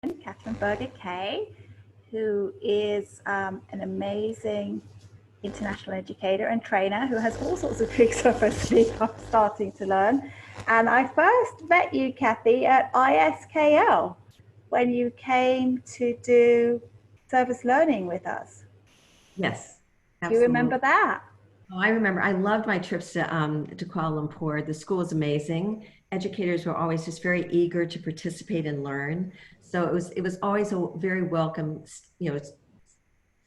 Cathryn Berger Kaye, who is an amazing international educator and trainer who has all sorts of tricks up her sleeve I'm starting to learn. And I first met you, Kathy, at ISKL when you came to do service learning with us. Yes, Do you remember absolutely. that? Oh, I remember. I loved my trips to Kuala Lumpur. The school was amazing. Educators were always just very eager to participate and learn. So it was always a very welcome,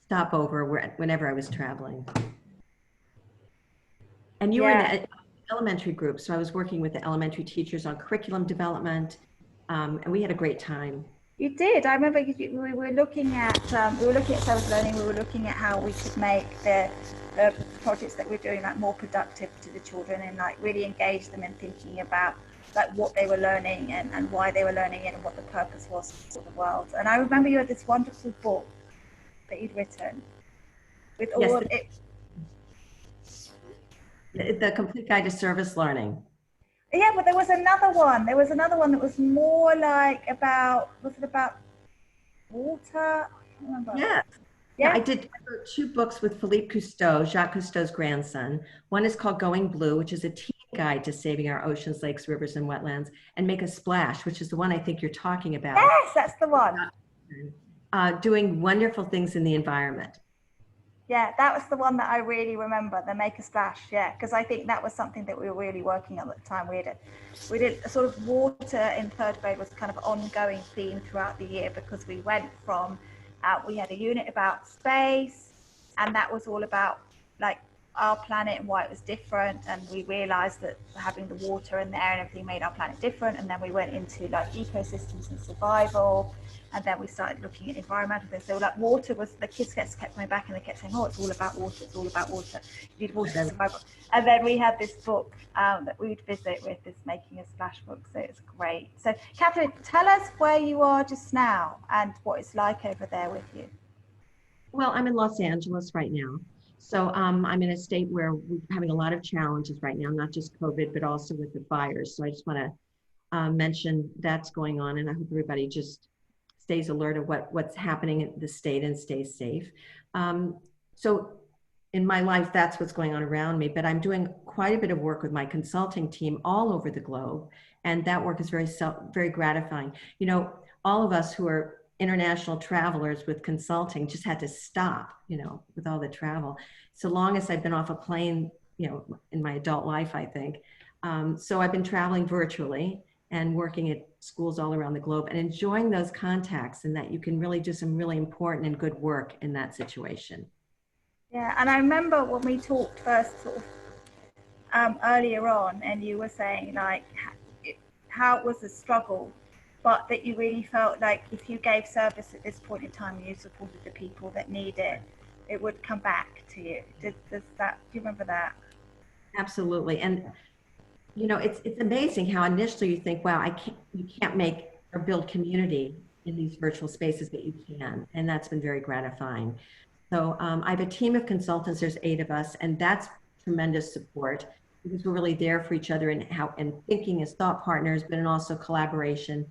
stopover whenever I was traveling. And you were in Yeah, the elementary group, so I was working with the elementary teachers on curriculum development, and we had a great time. you did. I remember we were looking at service learning. We were looking at how we could make the projects that we're doing like more productive to the children and like really engage them in thinking about like what they were learning and why they were learning it and what the purpose was for the world. And I remember you had this wonderful book that you'd written with all Yes, of it. the complete guide to service learning. Yeah, but there was another one. There was another one that was more like about, was it about water? I can't remember. Yeah. Yeah, Yeah. I wrote two books with Philippe Cousteau, Jacques Cousteau's grandson. One is called Going Blue, which is a teen guide to saving our oceans, lakes, rivers, and wetlands, and Make a Splash, which is the one I think you're talking about, Yes, that's the one. doing wonderful things in the environment. Yeah, that was the one that I really remember, the Make a Splash. Yeah, because I think that was something that we were really working on at the time. We did sort of water in third grade was kind of ongoing theme throughout the year because we went from, we had a unit about space, and that was all about like our planet and why it was different. And we realized that having the water in there and everything made our planet different. And then we went into like ecosystems and survival, and then we started looking at environmental things. So like water was, the kids kept coming back and they kept saying, oh, it's all about water, it's all about water, you need water to survive. And then we had this book that we'd visit with, this Making a Splash book. So it's great. So Cathryn, tell us where you are just now and what it's like over there with you. Well, I'm in Los Angeles right now. So I'm in a state where we're having a lot of challenges right now, not just COVID, but also with the fires. So I just want to mention that's going on, and I hope everybody just stays alert of what's happening in the state and stays safe. So in my life, that's what's going on around me, but I'm doing quite a bit of work with my consulting team all over the globe. And that work is very gratifying. You know, all of us who are international travelers with consulting just had to stop, with all the travel. So long as I've been off a plane, in my adult life, I think. So I've been traveling virtually and working at schools all around the globe and enjoying those contacts, and that you can really do some really important and good work in that situation. Yeah, and I remember when we talked first sort of earlier on, and you were saying like how it was a struggle, but that you really felt like if you gave service at this point in time and you supported the people that need it, it would come back to you. Does that? Do you remember that? Absolutely. And it's amazing how initially you think, wow, you can't make or build community in these virtual spaces, but you can. And that's been very gratifying. So I have a team of consultants, there's 8 of us, and that's tremendous support because we're really there for each other and thinking as thought partners, but in also collaboration.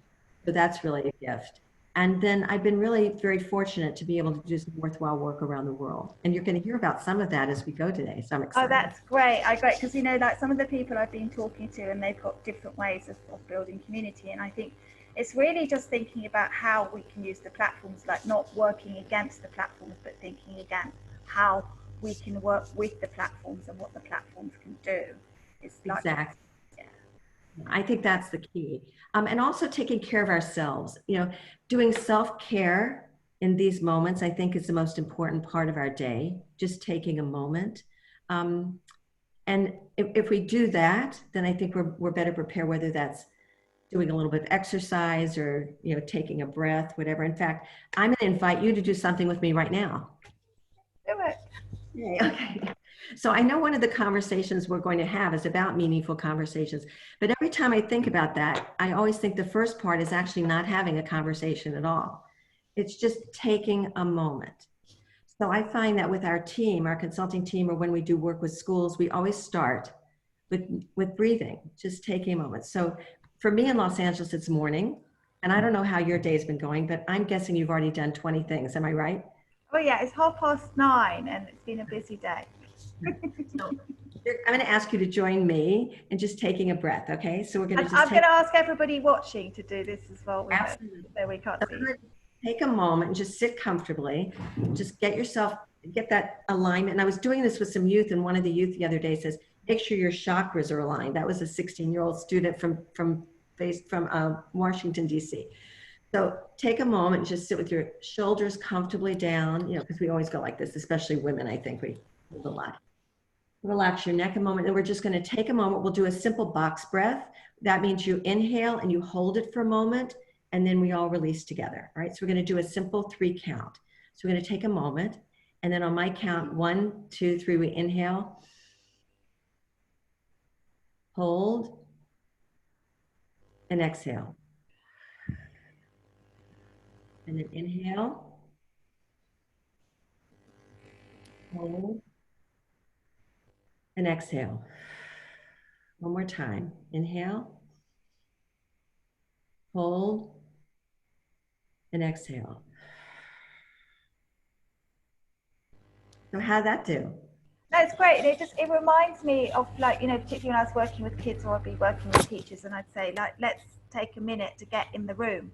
So that's really a gift. And then I've been really very fortunate to be able to do some worthwhile work around the world. And you're going to hear about some of that as we go today. So I'm Oh, excited. that's great. I great because like some of the people I've been talking to, and they've got different ways of building community, and I think it's really just thinking about how we can use the platforms, like not working against the platforms, but thinking again how we can work with the platforms and what the platforms can do. It's like, Exactly. yeah. I think that's the key. And also taking care of ourselves, doing self-care in these moments, I think is the most important part of our day, just taking a moment. Um, and if we do that, then I think we're better prepared, whether that's doing a little bit of exercise or, taking a breath, whatever. In fact, I'm going to invite you to do something with me right now. Do it. Yay, okay. So I know one of the conversations we're going to have is about meaningful conversations, but every time I think about that, I always think the first part is actually not having a conversation at all. It's just taking a moment. So I find that with our team, our consulting team, or when we do work with schools, we always start with breathing, just taking a moment. So for me in Los Angeles, it's morning. And I don't know how your day's been going, but I'm guessing you've already done 20 things. Am I right? Oh yeah, it's 9:30 and it's been a busy day. So I'm going to ask you to join me in just taking a breath. Okay. So we're going to just I'm take. going to ask everybody watching to do this as well with us, Absolutely. so we can't So see. take a moment and just sit comfortably. Just get that alignment. And I was doing this with some youth, and one of the youth the other day says, make sure your chakras are aligned. That was a 16-year-old student from Washington, D.C. So take a moment and just sit with your shoulders comfortably down, because we always go like this, especially women, I think we move a lot. Relax your neck a moment, and we're just going to take a moment. We'll do a simple box breath. That means you inhale and you hold it for a moment, and then we all release together. All right, so we're going to do a simple 3 count. So we're going to take a moment, and then on my count, 1, 2, 3, we inhale, hold, and exhale. And then inhale, hold, and exhale. One more time. Inhale, hold, and exhale. So how'd that do? That's great. It reminds me of, like, particularly when I was working with kids, or I'd be working with teachers, and I'd say, like, let's take a minute to get in the room.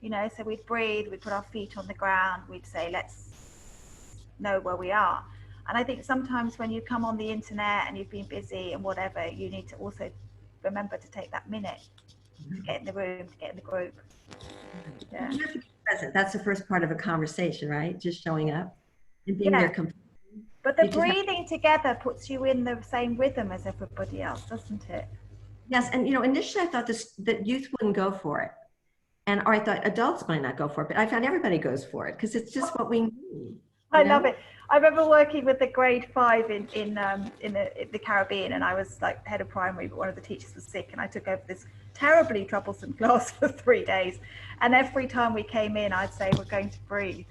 So we'd breathe, we'd put our feet on the ground, we'd say, let's know where we are. And I think sometimes when you come on the internet and you've been busy and whatever, you need to also remember to take that minute to get in the room, to get in the group. Yeah. You have to be present. That's the first part of a conversation, right? Just showing up and being there completely. But the breathing together puts you in the same rhythm as everybody else, doesn't it? Yes, and initially I thought that youth wouldn't go for it. Or I thought adults might not go for it, but I found everybody goes for it because it's just what we need. I love it. I remember working with the grade 5 in the Caribbean, and I was like head of primary, but one of the teachers was sick, and I took over this terribly troublesome class for 3 days. And every time we came in, I'd say, we're going to breathe.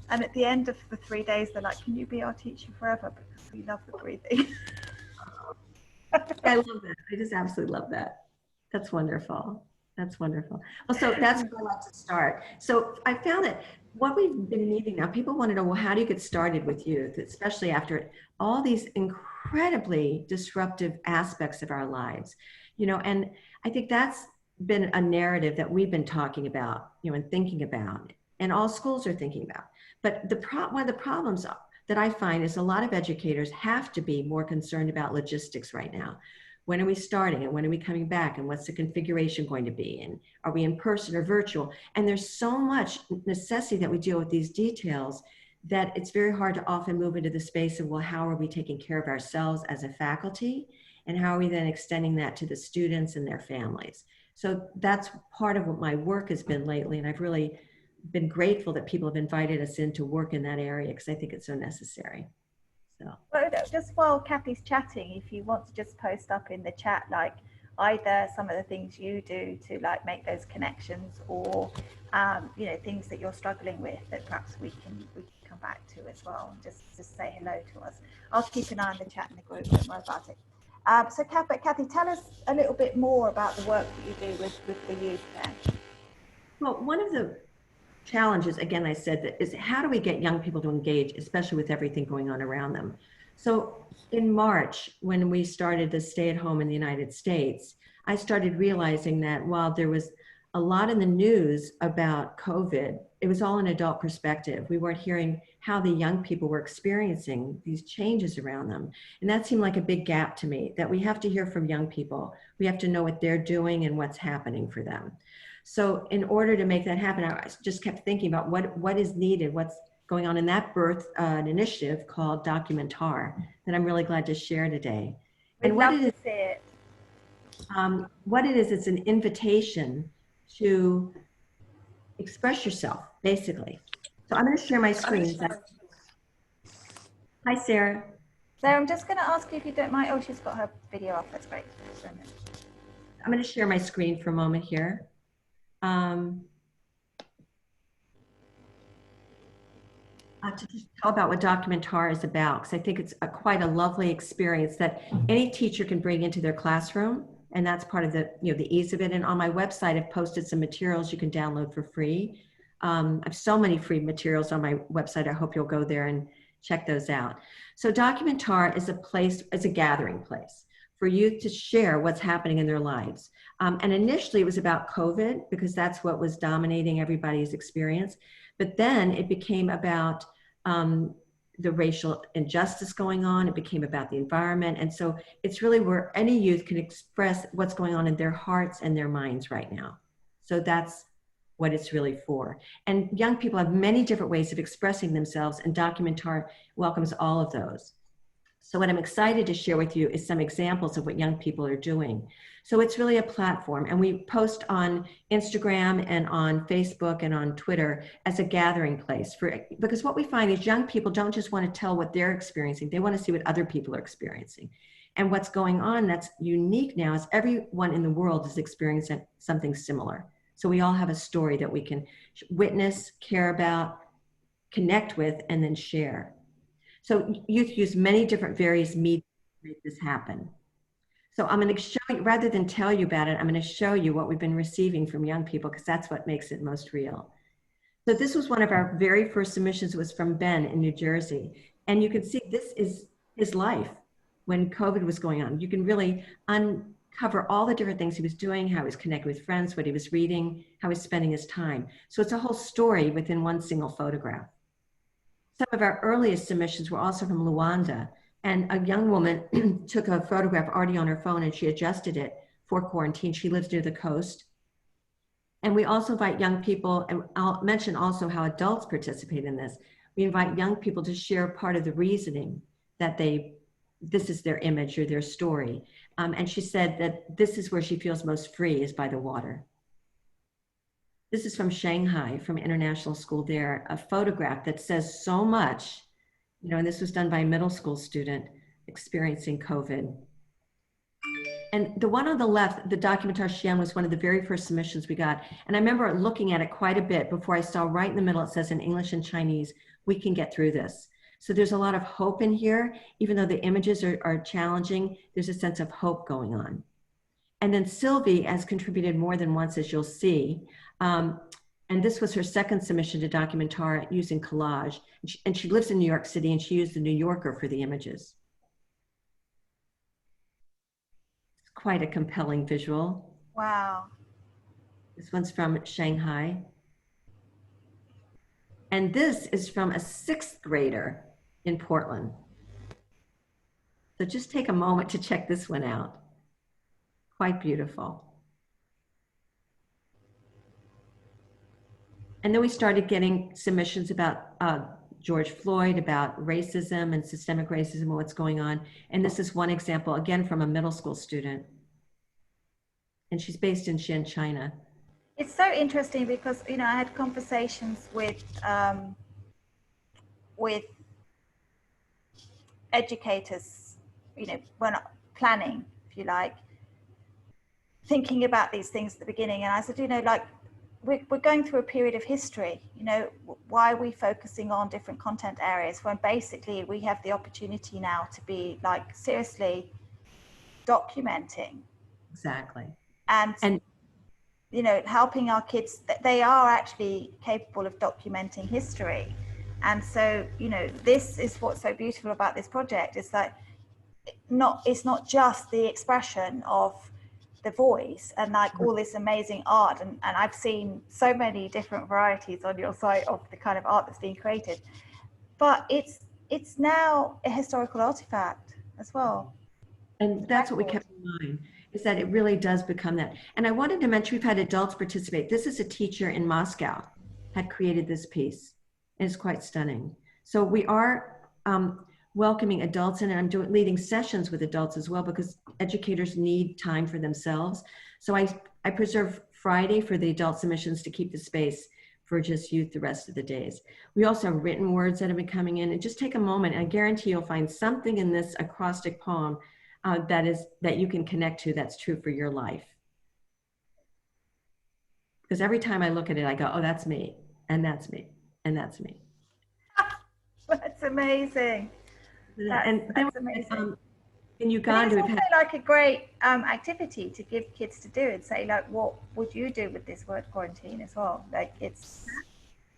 And at the end of the 3 days, they're like, can you be our teacher forever? Because we love the breathing. I love that. I just absolutely love that. That's wonderful. That's wonderful. Well, so that's where I like to start. So I found that what we've been needing now, people want to know, well, how do you get started with youth, especially after all these incredibly disruptive aspects of our lives, and I think that's been a narrative that we've been talking about, and thinking about, and all schools are thinking about. But one of the problems that I find is a lot of educators have to be more concerned about logistics right now. When are we starting, and when are we coming back, and what's the configuration going to be, and are we in person or virtual? And there's so much necessity that we deal with these details that it's very hard to often move into the space of, well, how are we taking care of ourselves as a faculty, and how are we then extending that to the students and their families? So that's part of what my work has been lately, and I've really been grateful that people have invited us in to work in that area because I think it's so necessary. So. Well, just while Kathy's chatting, if you want to just post up in the chat, like either some of the things you do to like make those connections, or things that you're struggling with that perhaps we can come back to as well, and just say hello to us. I'll keep an eye on the chat in the group, don't worry about it. So Kathy, tell us a little bit more about the work that you do with the youth then. Well, one of the challenges, again, I said, that is how do we get young people to engage, especially with everything going on around them? So in March, when we started the stay at home in the United States, I started realizing that while there was a lot in the news about COVID, it was all an adult perspective. We weren't hearing how the young people were experiencing these changes around them. And that seemed like a big gap to me, that we have to hear from young people. We have to know what they're doing and what's happening for them. So in order to make that happen, I just kept thinking about what is needed, what's going on in that birth, an initiative called Documentar that I'm really glad to share today. And what it is, it's an invitation to express yourself, basically. So I'm going to share my screen. Hi, Sarah. Sarah, I'm just going to ask you if you don't mind. Oh, she's got her video off. That's great. I'm going to share my screen for a moment here. To just tell about what Documentar is about, because I think it's quite a lovely experience that any teacher can bring into their classroom And that's part of the, you know, the ease of it. And on my website, I've posted some materials you can download for free. I have so many free materials on my website. I hope you'll go there and check those out. So Documentar is a place, is a gathering place for youth to share what's happening in their lives. And initially it was about COVID because that's what was dominating everybody's experience. But then it became about the racial injustice going on. It became about the environment. And so it's really where any youth can express what's going on in their hearts and their minds right now. So that's what it's really for. And young people have many different ways of expressing themselves, and Documentar welcomes all of those. So what I'm excited to share with you is some examples of what young people are doing. So it's really a platform, and we post on Instagram and on Facebook and on Twitter as a gathering place because what we find is young people don't just want to tell what they're experiencing, they want to see what other people are experiencing. And what's going on that's unique now is everyone in the world is experiencing something similar. So we all have a story that we can witness, care about, connect with, and then share. So youth use many different various media to make this happen. So I'm going to show you, rather than tell you about it, I'm going to show you what we've been receiving from young people because that's what makes it most real. So this was one of our very first submissions. It was from Ben in New Jersey. And you can see this is his life when COVID was going on. You can really uncover all the different things he was doing, how he was connecting with friends, what he was reading, how he was spending his time. So it's a whole story within one single photograph. Some of our earliest submissions were also from Luanda, and a young woman took a photograph already on her phone and she adjusted it for quarantine. She lives near the coast. And we also invite young people, and I'll mention also how adults participate in this. We invite young people to share part of the reasoning that this is their image or their story. And she said that this is where she feels most free is by the water. This is from Shanghai, from international school there, a photograph that says so much, you know, and this was done by a middle school student experiencing COVID. And the one on the left, the Documentar Xi'an, was one of the very first submissions we got. And I remember looking at it quite a bit before I saw right in the middle, it says in English and Chinese, we can get through this. So there's a lot of hope in here. Even though the images are challenging, there's a sense of hope going on. And then Sylvie has contributed more than once, as you'll see. And this was her second submission to Documentar using collage. And she lives in New York City, and she used the New Yorker for the images. It's quite a compelling visual. Wow. This one's from Shanghai. And this is from a 6th grader in Portland. So just take a moment to check this one out. Quite beautiful. And then we started getting submissions about George Floyd, about racism and systemic racism and what's going on. And this is one example, again, from a middle school student. And she's based in Xi'an, China. It's so interesting because, you know, I had conversations with educators, you know, when planning, if you like, thinking about these things at the beginning. And I said, you know, like, we're going through a period of history, you know, why are we focusing on different content areas when basically we have the opportunity now to be like seriously documenting. Exactly. And you know, helping our kids, they are actually capable of documenting history. And so, you know, this is what's so beautiful about this project is that it's not just the expression of the voice and like all this amazing art, and I've seen so many different varieties on your site of the kind of art that's being created, but it's now a historical artifact as well. And that's what we kept in mind, is that it really does become that. And I wanted to mention, we've had adults participate. This is a teacher in Moscow had created this piece. And it's quite stunning. So we are welcoming adults in, and I'm leading sessions with adults as well because educators need time for themselves. So I preserve Friday for the adult submissions to keep the space for just youth the rest of the days. We also have written words that have been coming in, and just take a moment, and I guarantee you'll find something in this acrostic poem that you can connect to that's true for your life. Because every time I look at it, I go, oh, that's me, and that's me, and that's me. That's amazing. That's amazing. In But Uganda, it's we've also had, like a great activity to give kids to do and say, like, what would you do with this word quarantine as well? Like, it's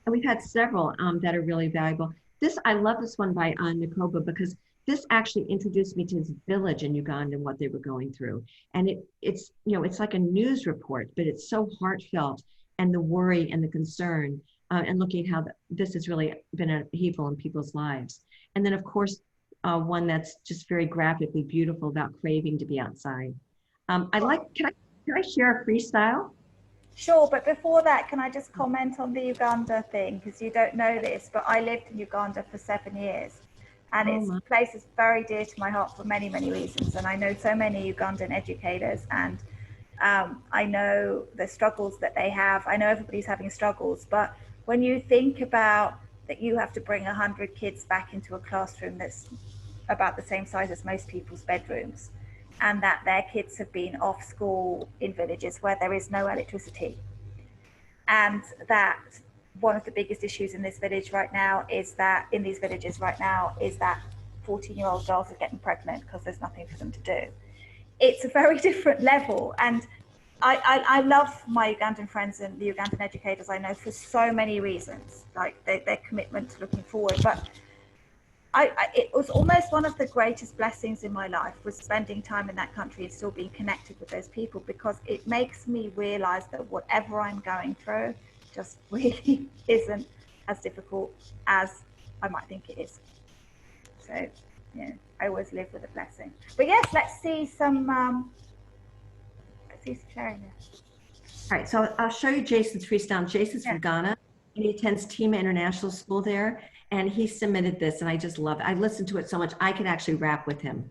and we've had several that are really valuable. This, I love this one by Nakoba because this actually introduced me to this village in Uganda and what they were going through. And it's, you know, it's like a news report, but it's so heartfelt, and the worry and the concern, and looking how this has really been a upheaval in people's lives. And then of course, one that's just very graphically beautiful about craving to be outside. I like, can I share a freestyle? sure. But before that, can I just comment on the Uganda thing? Because you don't know this, but I lived in Uganda for 7 years. And Oh it's my. a place that's very dear to my heart for many, many reasons. And I know so many Ugandan educators, and I know the struggles that they have. I know everybody's having struggles, but when you think about that, you have to bring 100 kids back into a classroom that's about the same size as most people's bedrooms, and that their kids have been off school in villages where there is no electricity, and that one of the biggest issues in this village right now is that in these villages right now is that 14-year-old girls are getting pregnant because there's nothing for them to do. It's a very different level, and I love my Ugandan friends and the Ugandan educators I know for so many reasons, like their commitment to looking forward. But it was almost one of the greatest blessings in my life was spending time in that country and still being connected with those people, because it makes me realize that whatever I'm going through just really isn't as difficult as I might think it is. So, yeah, I always live with a blessing. But yes, let's see some sharing this. All right, so I'll show you Jason's freestyle. Jason's Yeah. from Ghana, and he attends Tima International School there, and he submitted this, and I just love it. I listened to it so much, I could actually rap with him.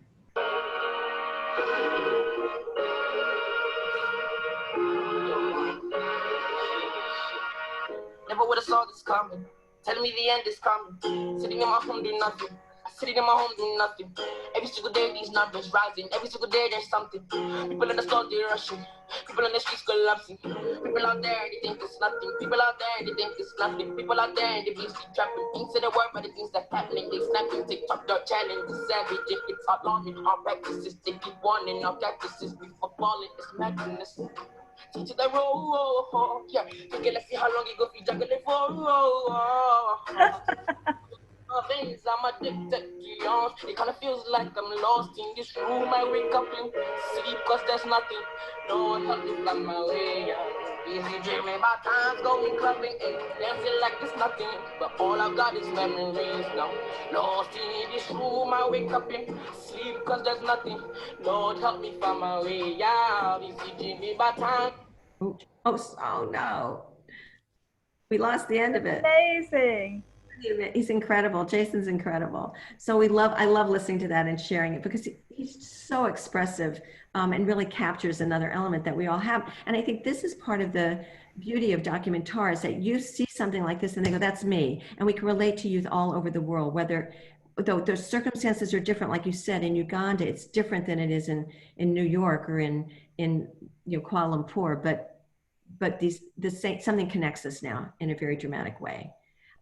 Never would have saw this coming. Telling me the end is coming. Sitting in my home doing nothing. Sitting in my home doing nothing. Every single day these numbers rising. Every single day there's something. People in the store they're rushing. People in the streets collapsing. People out there they think it's nothing. People out there they think it's nothing. People out there they be trapping. Things in the world but the things that's happening. They snapping. TikTok their challenge. It's savage. It's alarming. Our practices they keep warning. Our practices before falling. It's madness. Teach it the road, yeah. Let's see how long you go be juggling for. Things I'm addicted to, it kind of feels like I'm lost in this room. I wake up in sleep cause there's nothing. No help me find my way, yeah. Busy dreaming about times going clubbing and dancing like there's nothing. But all I've got is memories now. Lost in this room, I wake up in sleep cause there's nothing. Lord help me find my way, yeah. Busy dreaming about times. Oh no, we lost the end of it. Amazing. He's incredible. Jason's incredible. So I love listening to that and sharing it because he's so expressive, and really captures another element that we all have. And I think this is part of the beauty of Documentar, is that you see something like this and they go, that's me. And we can relate to youth all over the world, though the circumstances are different. Like you said, in Uganda, it's different than it is in New York or in Kuala Lumpur, but something connects us now in a very dramatic way.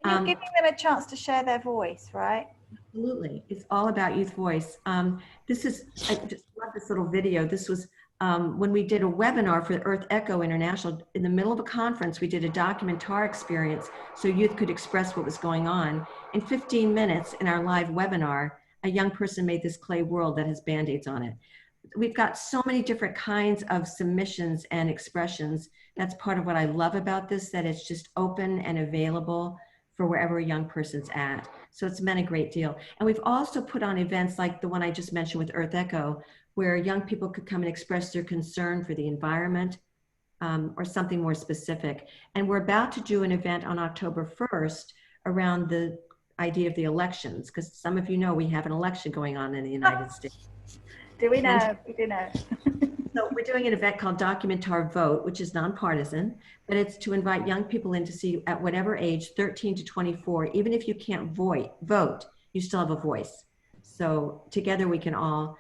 You're giving them a chance to share their voice, right? Absolutely. It's all about youth voice. I just love this little video. This was when we did a webinar for Earth Echo International. In the middle of a conference, we did a Documentar experience so youth could express what was going on. In 15 minutes in our live webinar, a young person made this clay world that has Band-Aids on it. We've got so many different kinds of submissions and expressions. That's part of what I love about this, that it's just open and available for wherever a young person's at. So it's meant a great deal. And we've also put on events like the one I just mentioned with Earth Echo, where young people could come and express their concern for the environment, or something more specific. And we're about to do an event on October 1st around the idea of the elections, because some of you know we have an election going on in the United States. Do we know? We do know. So we're doing an event called Documentar Vote, which is nonpartisan, but it's to invite young people in to see at whatever age, 13 to 24, even if you can't vote, you still have a voice. So together we can all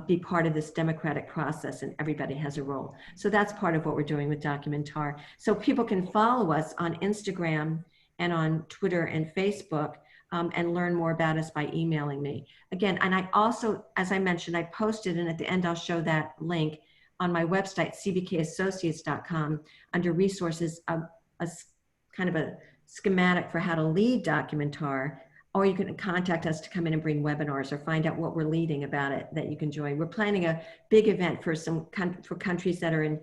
be part of this democratic process, and everybody has a role. So that's part of what we're doing with Documentar. So people can follow us on Instagram and on Twitter and Facebook. and learn more about us by emailing me. Again, and I also, as I mentioned, I posted, and at the end I'll show that link on my website, cbkassociates.com, under resources, kind of a schematic for how to lead Documentar, or you can contact us to come in and bring webinars or find out what we're leading about it that you can join. We're planning a big event for for countries that are in,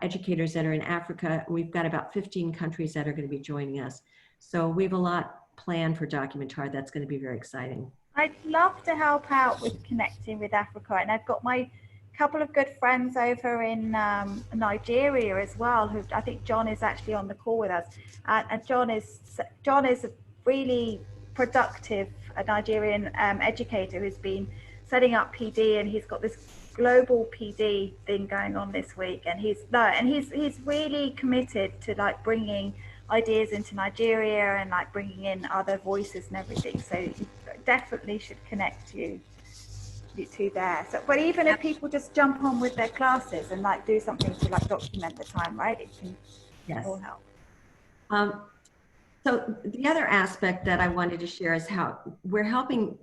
educators that are in Africa. We've got about 15 countries that are going to be joining us. So we have a lot planned for Documentar that's going to be very exciting. I'd love to help out with connecting with Africa, and I've got my couple of good friends over in Nigeria as well, who I think John is actually on the call with us, and John is a really productive Nigerian educator who's been setting up PD, and he's got this global PD thing going on this week, and he's really committed to like bringing ideas into Nigeria and like bringing in other voices and everything. So you definitely should connect you to there. So, but even if people just jump on with their classes and like do something to like document the time, right? It can all help. So the other aspect that I wanted to share is how we're helping,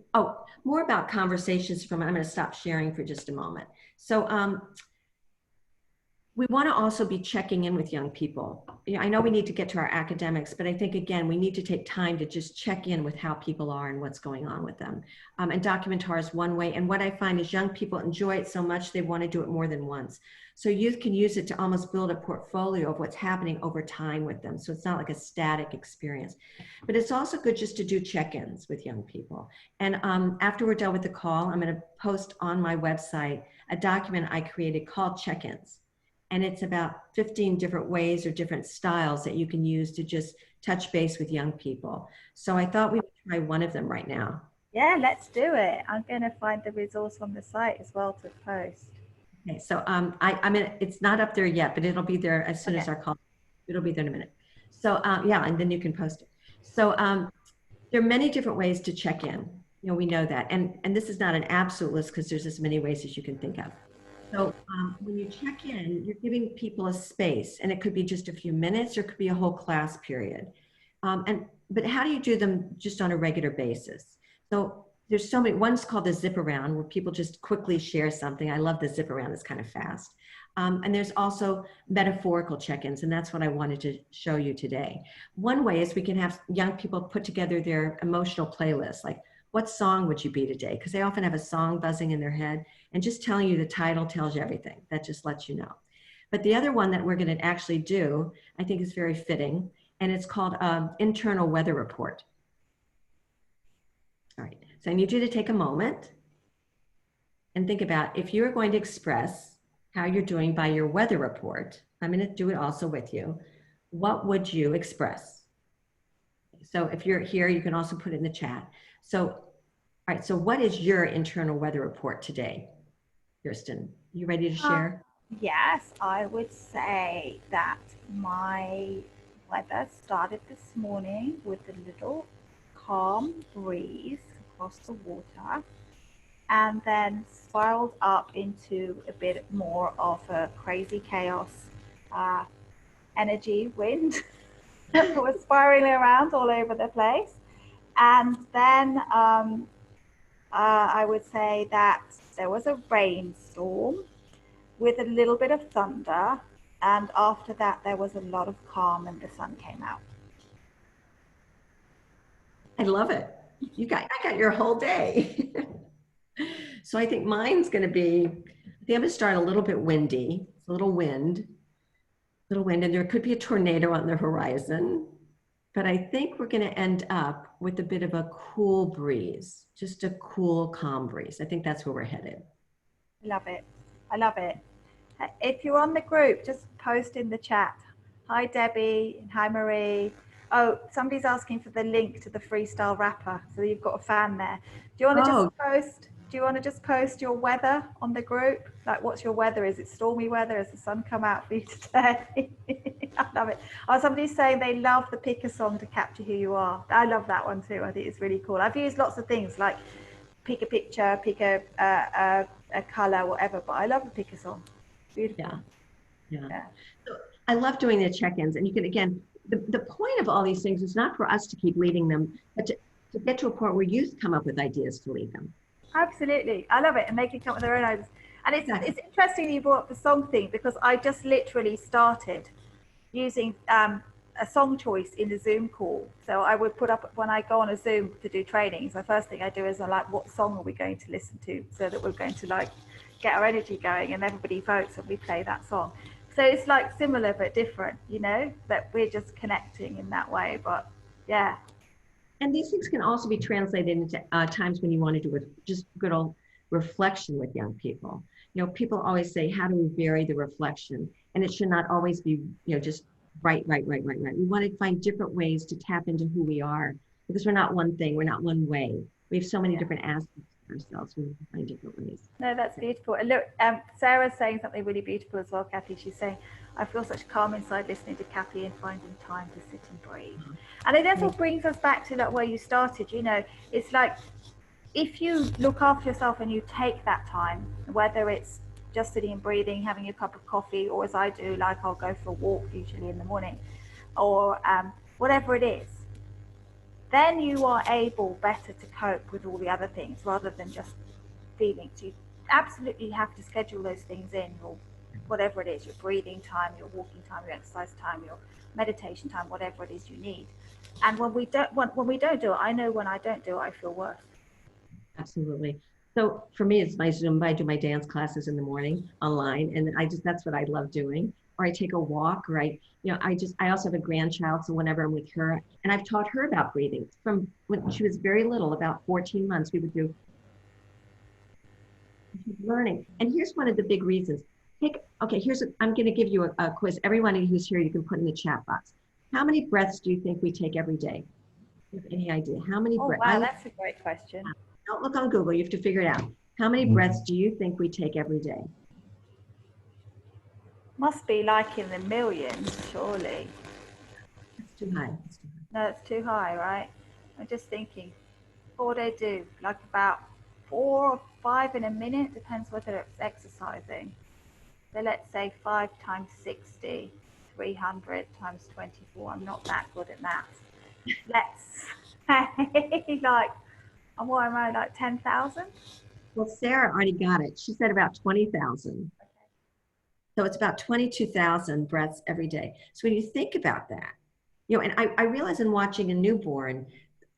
more about conversations from, I'm going to stop sharing for just a moment. So we want to also be checking in with young people. I know we need to get to our academics, but I think, again, we need to take time to just check in with how people are and what's going on with them. And Documentar is one way. And what I find is young people enjoy it so much, they want to do it more than once. So youth can use it to almost build a portfolio of what's happening over time with them. So it's not like a static experience, but it's also good just to do check-ins with young people. And after we're done with the call, I'm going to post on my website a document I created called Check-ins. And it's about 15 different ways or different styles that you can use to just touch base with young people. So I thought we would try one of them right now. Yeah, let's do it. I'm going to find the resource on the site as well to post. Okay, so I mean, it's not up there yet, but it'll be there as soon as our call. It'll be there in a minute. So yeah, and then you can post it. So there are many different ways to check in. You know, we know that. And this is not an absolute list because there's as many ways as you can think of. So when you check in, you're giving people a space, and it could be just a few minutes or it could be a whole class period. But how do you do them just on a regular basis? So there's so many. One's called the zip around, where people just quickly share something. I love the zip around, it's kind of fast. And there's also metaphorical check-ins, and that's what I wanted to show you today. One way is we can have young people put together their emotional playlists, like, what song would you be today? Because they often have a song buzzing in their head, and just telling you the title tells you everything. That just lets you know. But the other one that we're going to actually do, I think is very fitting, and it's called Internal Weather Report. All right, so I need you to take a moment and think about if you're going to express how you're doing by your weather report. I'm going to do it also with you. What would you express? So if you're here, you can also put it in the chat. So, all right, so what is your internal weather report today? Kirsten, you ready to share? Yes, I would say that my weather started this morning with a little calm breeze across the water, and then spiraled up into a bit more of a crazy chaos energy wind that was spiraling around all over the place. And then I would say that there was a rainstorm with a little bit of thunder, and after that there was a lot of calm and the sun came out. I love it. I got your whole day. So I think mine's going to be, I think I'm going to start a little bit windy. It's a little wind, and there could be a tornado on the horizon. But I think we're going to end up with a bit of a cool breeze, just a cool, calm breeze. I think that's where we're headed. Love it. I love it. If you're on the group, just post in the chat. Hi, Debbie. Hi, Marie. Oh, somebody's asking for the link to the freestyle rapper. So you've got a fan there. Do you want to just post? Do you want to just post your weather on the group? Like, what's your weather? Is it stormy weather? Has the sun come out for you today? I love it. Oh, somebody's saying they love the pick a song to capture who you are. I love that one too. I think it's really cool. I've used lots of things like pick a picture, pick a color, whatever. But I love the pick a song. Beautiful. Yeah. So I love doing the check-ins, and you can, again, the point of all these things is not for us to keep leading them, but to get to a point where youth come up with ideas to lead them. Absolutely. I love it. And they can come up with their own ideas. And it's interesting you brought up the song thing, because I just literally started using a song choice in the Zoom call. So I would put up, when I go on a Zoom to do trainings, the first thing I do is I'm like, what song are we going to listen to, so that we're going to like get our energy going, and everybody votes and we play that song. So it's like similar but different, you know, that we're just connecting in that way. But yeah. And these things can also be translated into times when you want to do just good old reflection with young people. You know, people always say, how do we vary the reflection? And it should not always be, you know, just right. We want to find different ways to tap into who we are, because we're not one thing, we're not one way. We have so many different aspects of ourselves. We need to find different ways. No, that's beautiful. And look, Sarah's saying something really beautiful as well, Kathy. She's saying, I feel such calm inside listening to Kathy and finding time to sit and breathe. And it also brings us back to like where you started. You know, it's like, if you look after yourself and you take that time, whether it's just sitting and breathing, having a cup of coffee, or as I do, like I'll go for a walk usually in the morning, or whatever it is, then you are able better to cope with all the other things rather than just feeling. So you absolutely have to schedule those things in, or whatever it is, your breathing time, your walking time, your exercise time, your meditation time, whatever it is you need. And when we don't do it, I know when I don't do it, I feel worse. Absolutely. So for me, it's my Zumba. I do my dance classes in the morning online, and that's what I love doing. Or I take a walk, right? You know, I also have a grandchild, so whenever I'm with her, and I've taught her about breathing from when she was very little, about 14 months, we would do learning. And here's one of the big reasons. I'm going to give you a quiz. Everyone who's here, you can put in the chat box. How many breaths do you think we take every day? Do you have any idea? How many breaths? Wow, that's a great question. Don't look on Google, you have to figure it out. How many breaths do you think we take every day? Must be like in the millions, surely. It's too high. No, it's too high, right? I'm just thinking, what would I do? Like about 4 or 5 in a minute, depends whether it's exercising. So let's say 5 times 60, 300 times 24. I'm not that good at maths. Let's say like, what am I, like 10,000? Well, Sarah already got it. She said about 20,000. Okay. So it's about 22,000 breaths every day. So when you think about that, you know, and I realize in watching a newborn,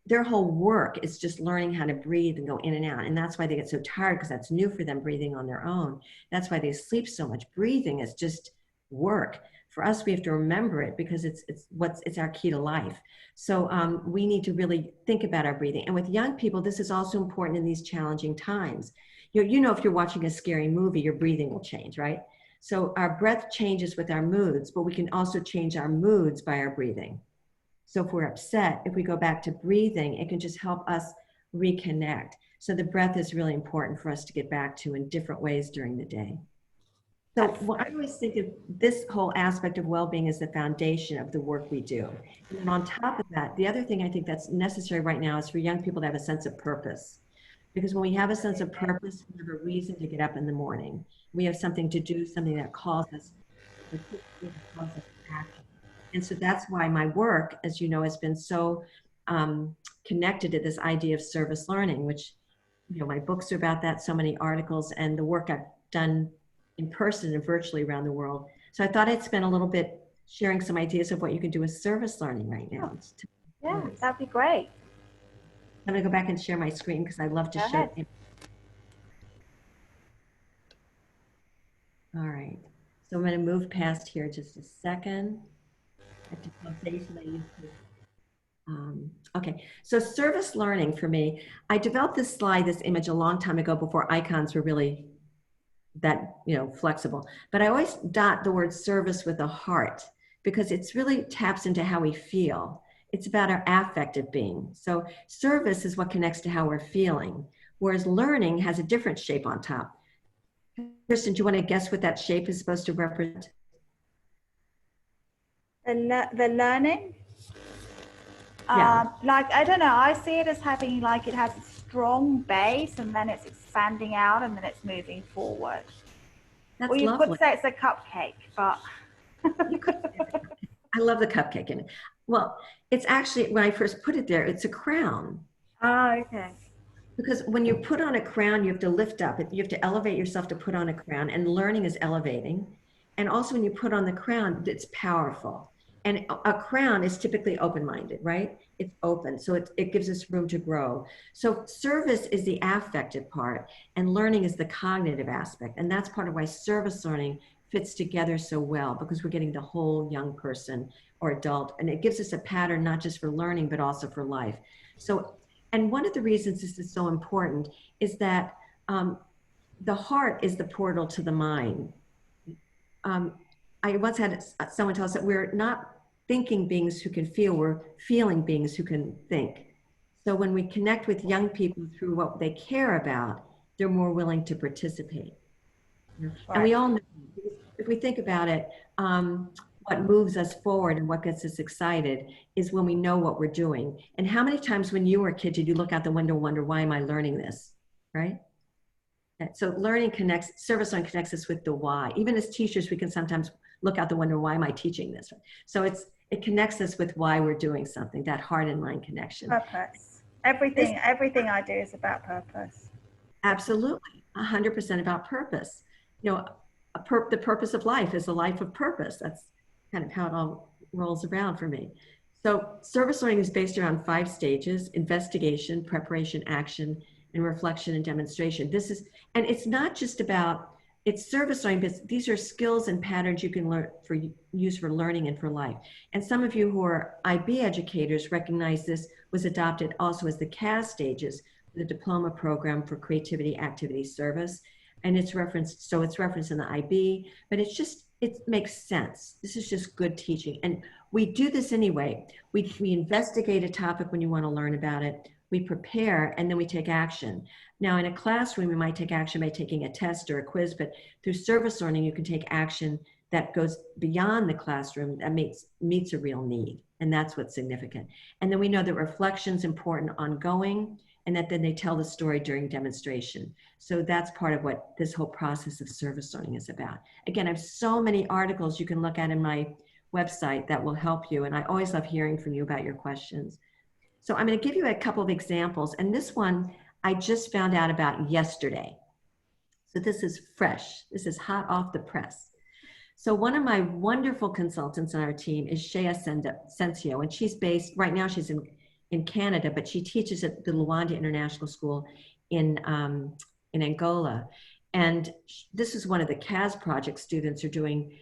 their whole work is just learning how to breathe and go in and out. And that's why they get so tired, because that's new for them, breathing on their own. That's why they sleep so much. Breathing is just work. For us, we have to remember it, because it's our key to life. So we need to really think about our breathing. And with young people, this is also important in these challenging times. You know, if you're watching a scary movie, your breathing will change, right? So our breath changes with our moods, but we can also change our moods by our breathing. So if we're upset, if we go back to breathing, it can just help us reconnect. So the breath is really important for us to get back to in different ways during the day. So what I always think of this whole aspect of well-being is the foundation of the work we do. And on top of that, the other thing I think that's necessary right now is for young people to have a sense of purpose. Because when we have a sense of purpose, we have a reason to get up in the morning. We have something to do, something that calls us to action. And so that's why my work, as you know, has been so connected to this idea of service learning, which, you know, my books are about that, so many articles, and the work I've done in person and virtually around the world. So I thought I'd spend a little bit sharing some ideas of what you can do with service learning right now. Yeah, that'd be great. I'm gonna go back and share my screen because I love to share. All right, so I'm gonna move past here just a second. Okay, so service learning for me, I developed this image a long time ago before icons were really that, you know, flexible. But I always dot the word service with a heart, because it's really taps into how we feel. It's about our affective being. So service is what connects to how we're feeling, whereas learning has a different shape on top. Kristen, do you want to guess what that shape is supposed to represent? The learning? Yeah. Like, I don't know, I see it as having, like, it has a strong base and then it's expanding out and then it's moving forward. That's or you lovely. could say it's a cupcake, but I love the cupcake in it. Well, it's actually, when I first put it there, it's a crown. Ah, okay. Because when you put on a crown, you have to lift up. You have to elevate yourself to put on a crown, and learning is elevating. And also when you put on the crown, it's powerful. And a crown is typically open-minded, right? It's open, so it gives us room to grow. So service is the affective part, and learning is the cognitive aspect. And that's part of why service learning fits together so well, because we're getting the whole young person or adult, and it gives us a pattern, not just for learning, but also for life. So, and one of the reasons this is so important is that the heart is the portal to the mind. I once had someone tell us that we're not thinking beings who can feel, we're feeling beings who can think. So when we connect with young people through what they care about, they're more willing to participate. Right. And we all know, if we think about it, what moves us forward and what gets us excited is when we know what we're doing. And how many times when you were a kid did you look out the window and wonder, why am I learning this, right? So learning connects, service learning connects us with the why. Even as teachers, we can sometimes look out the window, why am I teaching this? So it connects us with why we're doing something, that heart and mind connection. Purpose. Everything I do is about purpose. Absolutely, 100% about purpose. You know, the purpose of life is a life of purpose. That's kind of how it all rolls around for me. So service learning is based around 5 stages: investigation, preparation, action, and reflection and demonstration. This is, and it's not just about, it's service learning, but these are skills and patterns you can learn for use for learning and for life. And some of you who are IB educators recognize this was adopted also as the CAS stages, the diploma program for creativity, activity, service. And it's referenced, so it's referenced in the IB, but it's just, it makes sense. This is just good teaching. And we do this anyway. We investigate a topic when you want to learn about it. We prepare, and then we take action. Now in a classroom, we might take action by taking a test or a quiz, but through service learning, you can take action that goes beyond the classroom, that meets a real need. And that's what's significant. And then we know that reflection's important ongoing, and that then they tell the story during demonstration. So that's part of what this whole process of service learning is about. Again, I have so many articles you can look at in my website that will help you. And I always love hearing from you about your questions. So I'm going to give you a couple of examples. And this one I just found out about yesterday. So this is fresh. This is hot off the press. So one of my wonderful consultants on our team is Shea Asensio, and she's based, right now she's in Canada, but she teaches at the Luanda International School in Angola. And this is one of the CAS project students are doing,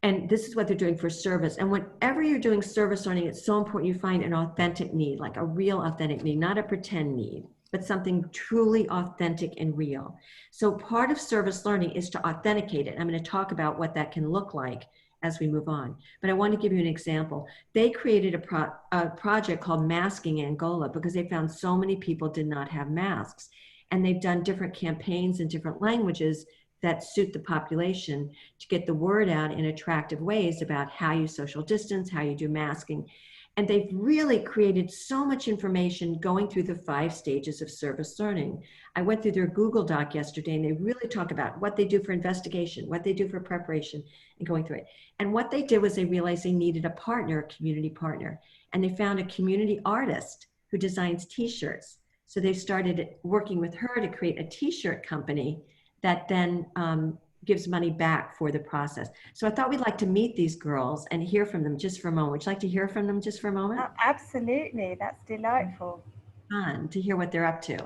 and this is what they're doing for service. And whenever you're doing service learning, it's so important you find an authentic need, like a real authentic need, not a pretend need, but something truly authentic and real. So part of service learning is to authenticate it. I'm going to talk about what that can look like as we move on. But I want to give you an example. They created a project called Masking Angola because they found so many people did not have masks. And they've done different campaigns in different languages that suit the population to get the word out in attractive ways about how you social distance, how you do masking. And they've really created so much information going through the 5 stages of service learning. I went through their Google Doc yesterday, and they really talk about what they do for investigation, what they do for preparation, and going through it. And what they did was they realized they needed a partner, a community partner. And they found a community artist who designs t-shirts. So they started working with her to create a t-shirt company that then gives money back for the process. So I thought we'd like to meet these girls and hear from them just for a moment. Would you like to hear from them just for a moment? Oh, absolutely, that's delightful. Fun to hear what they're up to.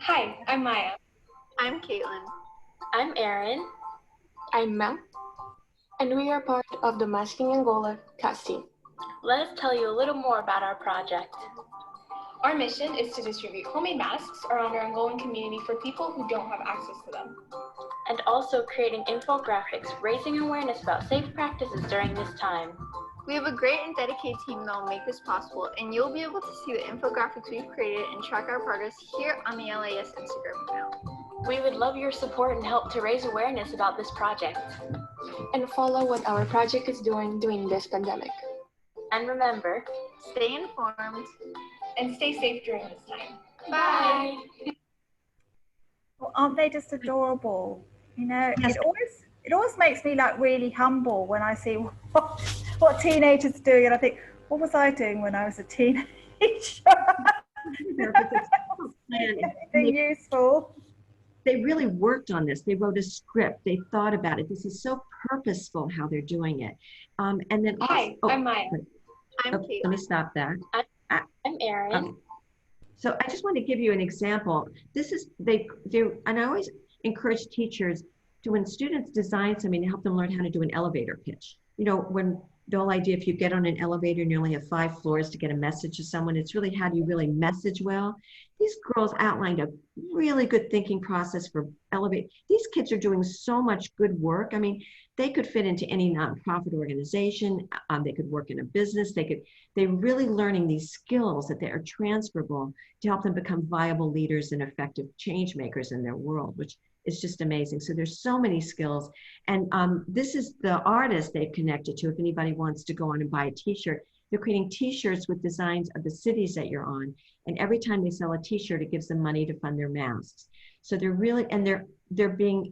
Hi, I'm Maya. I'm Caitlin. I'm Erin. I'm Mel. And we are part of the Masking Angola CAS team. Let us tell you a little more about our project. Our mission is to distribute homemade masks around our Angolan community for people who don't have access to them. And also creating infographics, raising awareness about safe practices during this time. We have a great and dedicated team that will make this possible, and you'll be able to see the infographics we've created and track our progress here on the LAS Instagram account. We would love your support and help to raise awareness about this project. And follow what our project is doing during this pandemic. And remember, Stay informed and stay safe during this time. bye! Well, aren't they just adorable? You know, Yes. it always makes me like really humble when I see what teenagers are doing, and I think, what was I doing when I was a teenager? really worked on this. They wrote a script. They thought about it. This is so purposeful how they're doing it. And then Hi, I'm Maya. I'm oh, Kate. let me stop that. I'm Erin. So I just want to give you an example. This is, and I always encourage teachers to, when students design something, to help them learn how to do an elevator pitch. You know, when the whole idea, if you get on an elevator and you only have 5 floors to get a message to someone, it's really how do you really message well. These girls outlined a really good thinking process for elevate. These kids are doing so much good work. I mean, they could fit into any nonprofit organization. They could work in a business. They're really learning these skills that they are transferable to help them become viable leaders and effective change makers in their world, which is just amazing. So there's so many skills. And this is the artist they've connected to. If anybody wants to go on and buy a t-shirt, they're creating t-shirts with designs of the cities that you're on. And every time they sell a t-shirt, it gives them money to fund their masks. So they're really, and they're being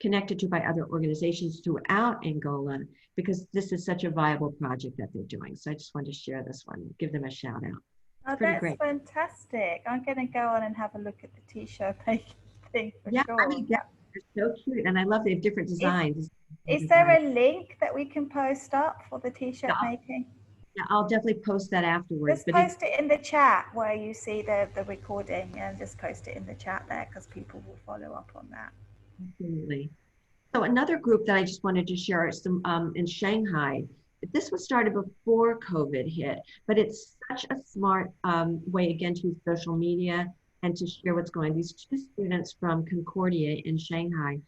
connected to by other organizations throughout Angola, because this is such a viable project that they're doing. So I just wanted to share this one, give them a shout out. Oh, that's great. Fantastic. I'm going to go on and have a look at the t-shirt making thing for sure. I mean, they're so cute. And I love they have different designs. Is there a link that we can post up for the t-shirt making? Yeah, I'll definitely post that afterwards. Just post it in the chat where you see the recording, and just post it in the chat there, because people will follow up on that. Absolutely. So another group that I just wanted to share is some in Shanghai. This was started before COVID hit, but it's such a smart way, again, to use social media and to share what's going on. These 2 students from Concordia in Shanghai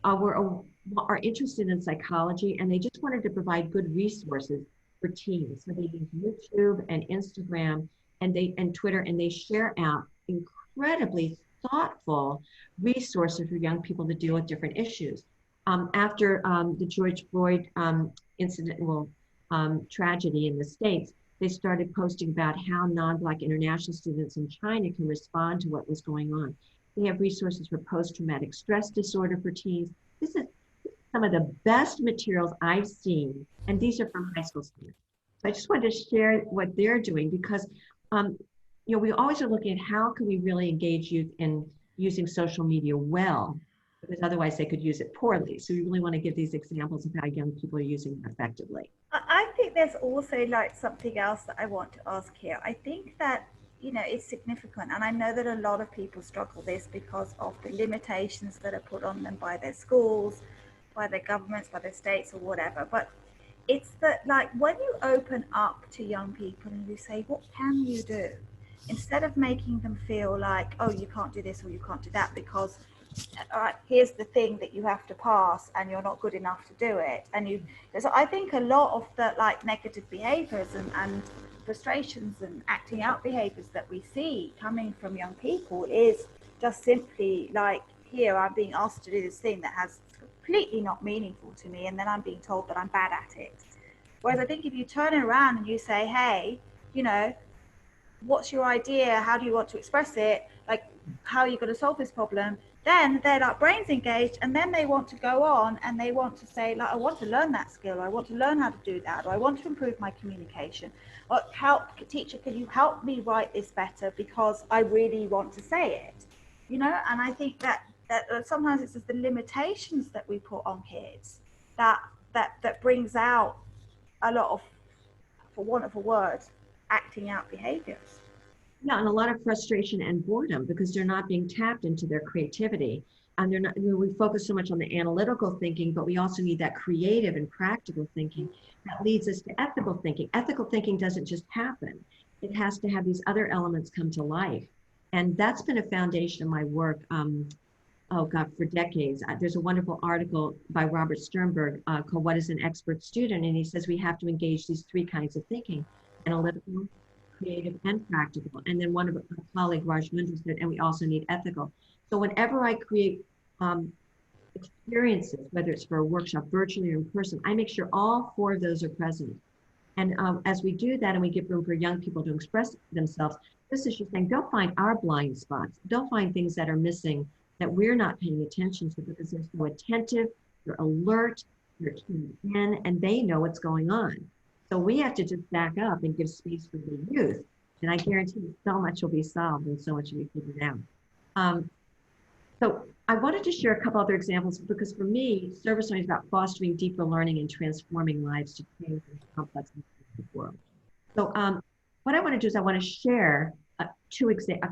are interested in psychology, and they just wanted to provide good resources for teens. So they use YouTube and Instagram and Twitter, and they share out incredibly thoughtful resources for young people to deal with different issues. After the George Floyd incident, tragedy in the States, they started posting about how non-Black international students in China can respond to what was going on. They have resources for post-traumatic stress disorder for teens. This is some of the best materials I've seen, and these are from high school students. So I just wanted to share what they're doing, because you know, we always are looking at how can we really engage youth in using social media well, because otherwise they could use it poorly. So we really want to give these examples of how young people are using it effectively. I think there's also like something else that I want to ask here. I think that, you know, it's significant, and I know that a lot of people struggle this because of the limitations that are put on them by their schools, by their governments, by their states, or whatever. But it's that, like, when you open up to young people and you say, what can you do? Instead of making them feel like, oh, you can't do this or you can't do that because, all right, here's the thing that you have to pass and you're not good enough to do it. And so I think a lot of the like negative behaviors and frustrations and acting out behaviors that we see coming from young people is just simply like, here, I'm being asked to do this thing that has completely not meaningful to me, and then I'm being told that I'm bad at it. Whereas I think if you turn it around and you say, hey, you know, what's your idea? How do you want to express it? Like, how are you going to solve this problem? Then they're like brains engaged, and then they want to go on and they want to say, like, I want to learn that skill, or I want to learn how to do that, or I want to improve my communication, or help, teacher, can you help me write this better because I really want to say it, you know? And I think that sometimes it's just the limitations that we put on kids that brings out a lot of, for want of a word, acting out behaviors. Yeah, and a lot of frustration and boredom because they're not being tapped into their creativity. And they're not, you know, we focus so much on the analytical thinking, but we also need that creative and practical thinking that leads us to ethical thinking. Ethical thinking doesn't just happen. It has to have these other elements come to life. And that's been a foundation of my work, for decades. There's a wonderful article by Robert Sternberg called What is an Expert Student? And he says we have to engage these 3 kinds of thinking: analytical, creative, and practical. And then one of our colleague, Raj Mundra, said, and we also need ethical. So whenever I create experiences, whether it's for a workshop, virtually or in person, I make sure all 4 of those are present. And as we do that and we give room for young people to express themselves, this is just saying, don't find our blind spots. Don't find things that are missing that we're not paying attention to, because they're so attentive, they're alert, they're tuned in, and they know what's going on. So we have to just back up and give space for the youth. And I guarantee you so much will be solved and so much will be figured out. So I wanted to share a couple other examples because for me, service learning is about fostering deeper learning and transforming lives to change the complex world. So what I want to do is I want to share a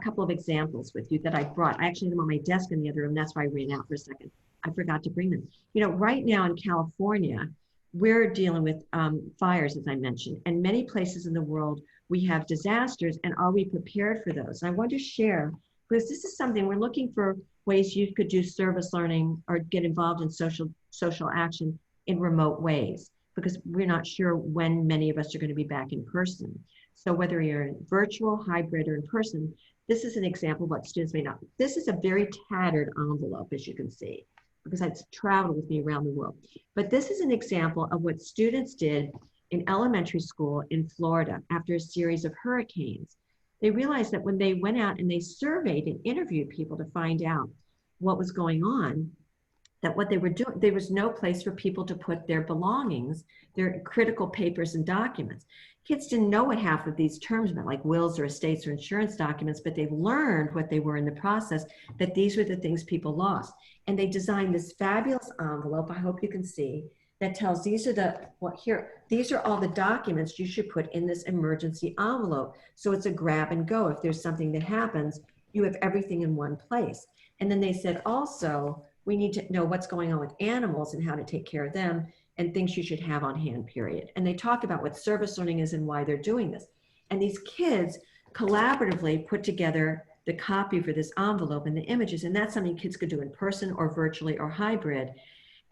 couple of examples with you that I brought. I actually had them on my desk in the other room. That's why I ran out for a second. I forgot to bring them. You know, right now in California, we're dealing with fires, as I mentioned, and many places in the world, we have disasters, and are we prepared for those? And I want to share, because this is something we're looking for ways you could do service learning or get involved in social action in remote ways, because we're not sure when many of us are going to be back in person. So whether you're virtual, hybrid, or in person, this is an example of what students may not. This is a very tattered envelope, as you can see, because it's traveled with me around the world. But this is an example of what students did in elementary school in Florida after a series of hurricanes. They realized that when they went out and they surveyed and interviewed people to find out what was going on, that what they were doing, there was no place for people to put their belongings, their critical papers and documents. Kids didn't know what half of these terms meant, like wills or estates or insurance documents, but they learned what they were in the process, that these were the things people lost. And they designed this fabulous envelope, I hope you can see, that tells these are all the documents you should put in this emergency envelope. So it's a grab and go. If there's something that happens, you have everything in one place. And then they said also, we need to know what's going on with animals and how to take care of them and things you should have on hand, period. And they talk about what service learning is and why they're doing this. And these kids collaboratively put together the copy for this envelope and the images, and that's something kids could do in person or virtually or hybrid.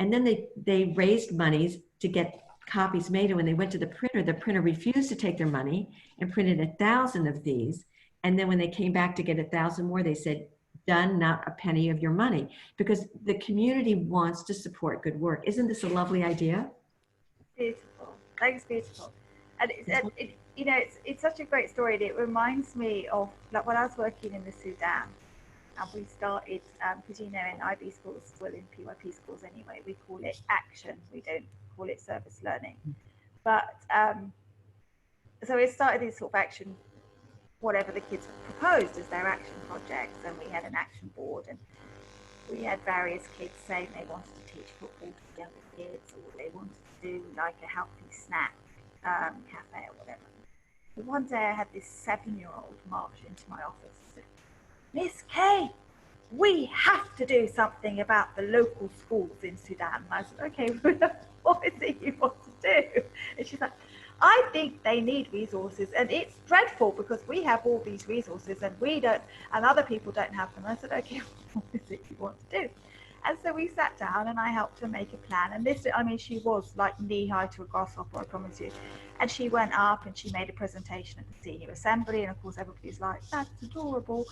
And then they raised monies to get copies made, and when they went to the printer refused to take their money and printed 1,000 of these. And then when they came back to get 1,000 more, they said, done, not a penny of your money, because the community wants to support good work. Isn't this a lovely idea? Beautiful. That's beautiful. And it's such a great story. And it reminds me of like when I was working in the Sudan, and we started, because in IB schools, well, in PYP schools anyway, we call it action. We don't call it service learning. But so it started this sort of action, whatever the kids proposed as their action projects, and we had an action board, and we had various kids saying they wanted to teach football to younger kids, or they wanted to do like a healthy snack cafe or whatever. But one day I had this 7-year-old march into my office and said, Miss Kaye, we have to do something about the local schools in Sudan. And I said, okay, what is it you want to do? And she's like, I think they need resources, and it's dreadful because we have all these resources and we don't, and other people don't have them. I said, okay, what is it you want to do? And so we sat down and I helped her make a plan. And this, I mean, she was like knee high to a grasshopper, I promise you. And she went up and she made a presentation at the senior assembly. And of course, everybody's like, that's adorable.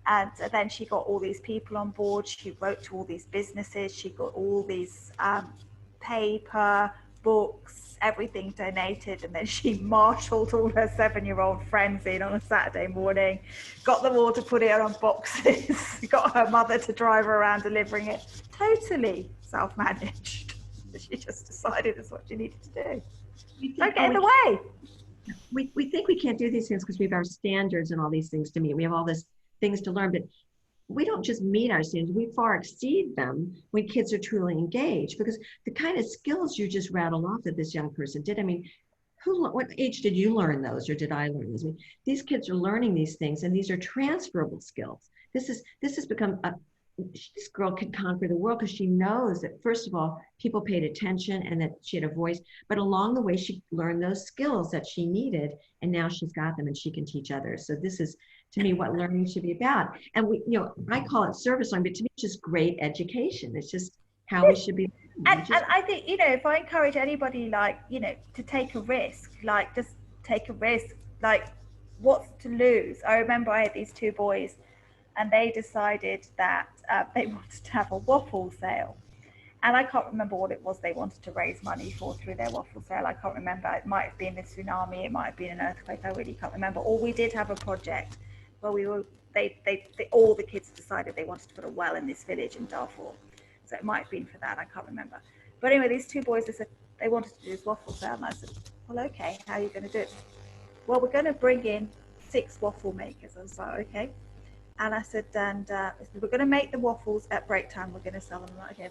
And then she got all these people on board. She wrote to all these businesses. She got all these paper, books, everything donated, and then she marshaled all her 7-year-old friends in on a Saturday morning, got them all to put it on boxes, got her mother to drive her around delivering it. Totally self-managed. She just decided that's what she needed to do. Don't get in the way. We think we can't do these things because we have our standards and all these things to meet. We have all these things to learn, but we don't just meet our standards, we far exceed them when kids are truly engaged, because the kind of skills you just rattled off that this young person did, I mean, what age did you learn those, or did I learn those? I mean, these kids are learning these things, and these are transferable skills. This has become this girl could conquer the world because she knows that, first of all, people paid attention and that she had a voice, but along the way, she learned those skills that she needed, and now she's got them and she can teach others. So this is, to me, what learning should be about. And we, I call it service learning, but to me, it's just great education. It's just how we should be. And I think, if I encourage anybody, to take a risk, just take a risk, what's to lose? I remember I had these 2 boys, and they decided that they wanted to have a waffle sale. And I can't remember what it was they wanted to raise money for through their waffle sale. I can't remember. It might have been the tsunami. It might have been an earthquake. I really can't remember. Or we did have a project where all the kids decided they wanted to put a well in this village in Darfur. So it might have been for that. I can't remember. But anyway, these 2 boys, they said they wanted to do this waffle sale. And I said, well, okay, how are you going to do it? Well, we're going to bring in 6 waffle makers. I was like, okay. And I said, and we're going to make the waffles at break time. We're going to sell them. Okay,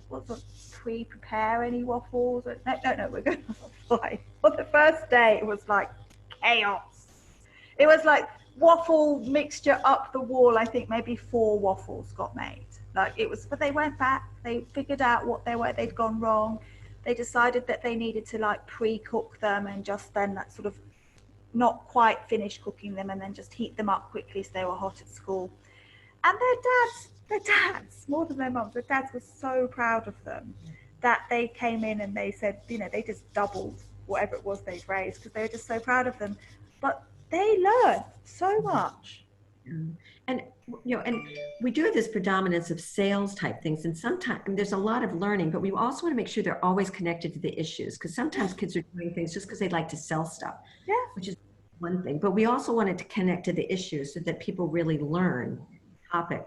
but what pre-prepare any waffles? No, we're going to fly. On the first day, it was like chaos. It was like waffle mixture up the wall. I think maybe 4 waffles got made. Like it was, but they went back. They figured out what they'd gone wrong. They decided that they needed to like pre-cook them and just then like sort of not quite finish cooking them and then just heat them up quickly so they were hot at school. And their dads, more than their mums, their dads were so proud of them that they came in and they said, you know, they just doubled whatever it was they'd raised because they were just so proud of them. But they learned so much. And, you know, and we do have this predominance of sales type things. And sometimes there's a lot of learning, but we also want to make sure they're always connected to the issues. Because sometimes kids are doing things just because they like to sell stuff, which is one thing. But we also wanted to connect to the issues so that people really learn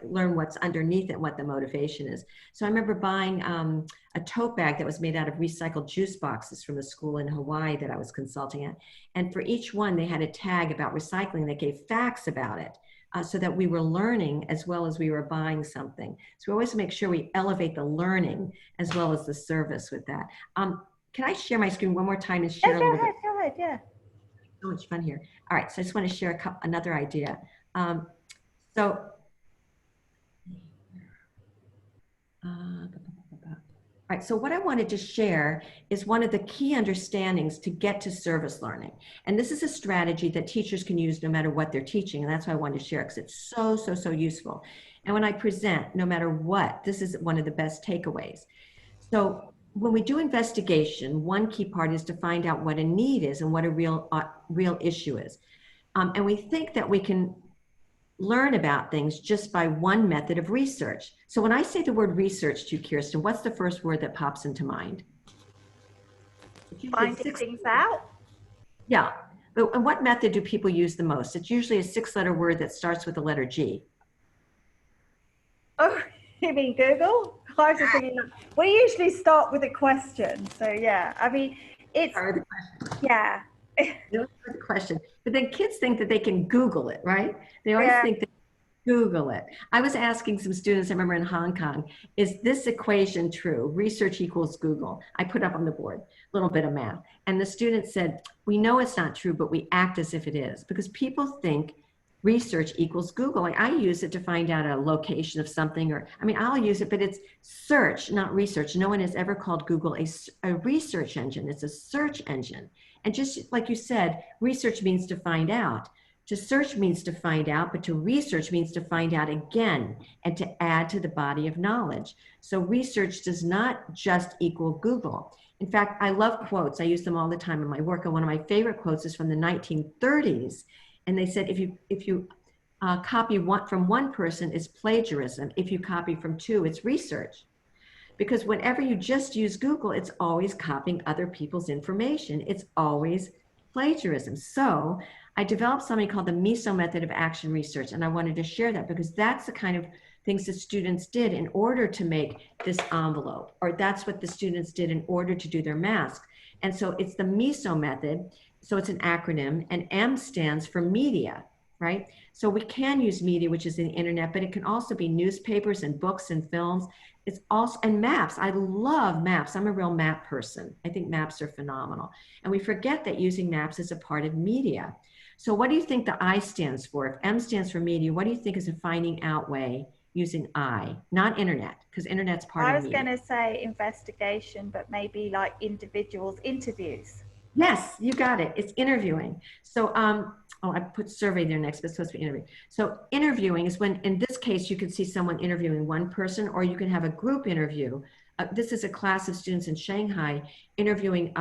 what's underneath it, what the motivation is. So I remember buying a tote bag that was made out of recycled juice boxes from a school in Hawaii that I was consulting at. And for each one, they had a tag about recycling that gave facts about it. So that we were learning as well as we were buying something. So we always make sure we elevate the learning as well as the service with that. Can I share my screen one more time and share a little bit? Go ahead, yeah. So much fun here. All right, so I just want to share another idea. All right, so what I wanted to share is one of the key understandings to get to service learning. And this is a strategy that teachers can use no matter what they're teaching. And that's why I wanted to share it because it's so useful. And when I present, no matter what, this is one of the best takeaways. So when we do investigation, one key part is to find out what a need is and what a real issue is. And we think that we can learn about things just by one method of research. So when I say the word research to you, Kirsten, what's the first word that pops into mind? Finding things out? Yeah, but what method do people use the most? It's usually a 6-letter word that starts with the letter G. Oh, you mean Google? I was just thinking, we usually start with a question. So yeah, I mean, it's, yeah. The question, but then kids think that they can Google it, right? They always think that Google it. I was asking some students, I remember in Hong Kong, is this equation true? Research equals Google. I put up on the board a little bit of math. And the student said, we know it's not true, but we act as if it is. Because people think research equals Google. Like I use it to find out a location of something, or, I mean, I'll use it, but it's search, not research. No one has ever called Google a research engine. It's a search engine. And just like you said, research means to find out. To search means to find out, but to research means to find out again and to add to the body of knowledge. So research does not just equal Google. In fact, I love quotes. I use them all the time in my work. And one of my favorite quotes is from the 1930s. And they said, if you copy from one person, it's plagiarism. If you copy from 2, it's research. Because whenever you just use Google, it's always copying other people's information. It's always plagiarism. So I developed something called the MISO method of action research. And I wanted to share that because that's the kind of things that students did in order to make this envelope, or that's what the students did in order to do their mask. And so it's the MISO method. So it's an acronym, and M stands for media, right? So we can use media, which is the internet, but it can also be newspapers and books and films. It's also, and maps. I love maps. I'm a real map person. I think maps are phenomenal. And we forget that using maps is a part of media. So what do you think the I stands for? If M stands for media, what do you think is a finding out way using I, not internet, because internet's part of media. I was going to say investigation, but maybe like individuals, interviews. Yes, you got it. It's interviewing. So, I put survey there next, but it's supposed to be interview. So interviewing is when, in this case, you can see someone interviewing one person, or you can have a group interview. This is a class of students in Shanghai interviewing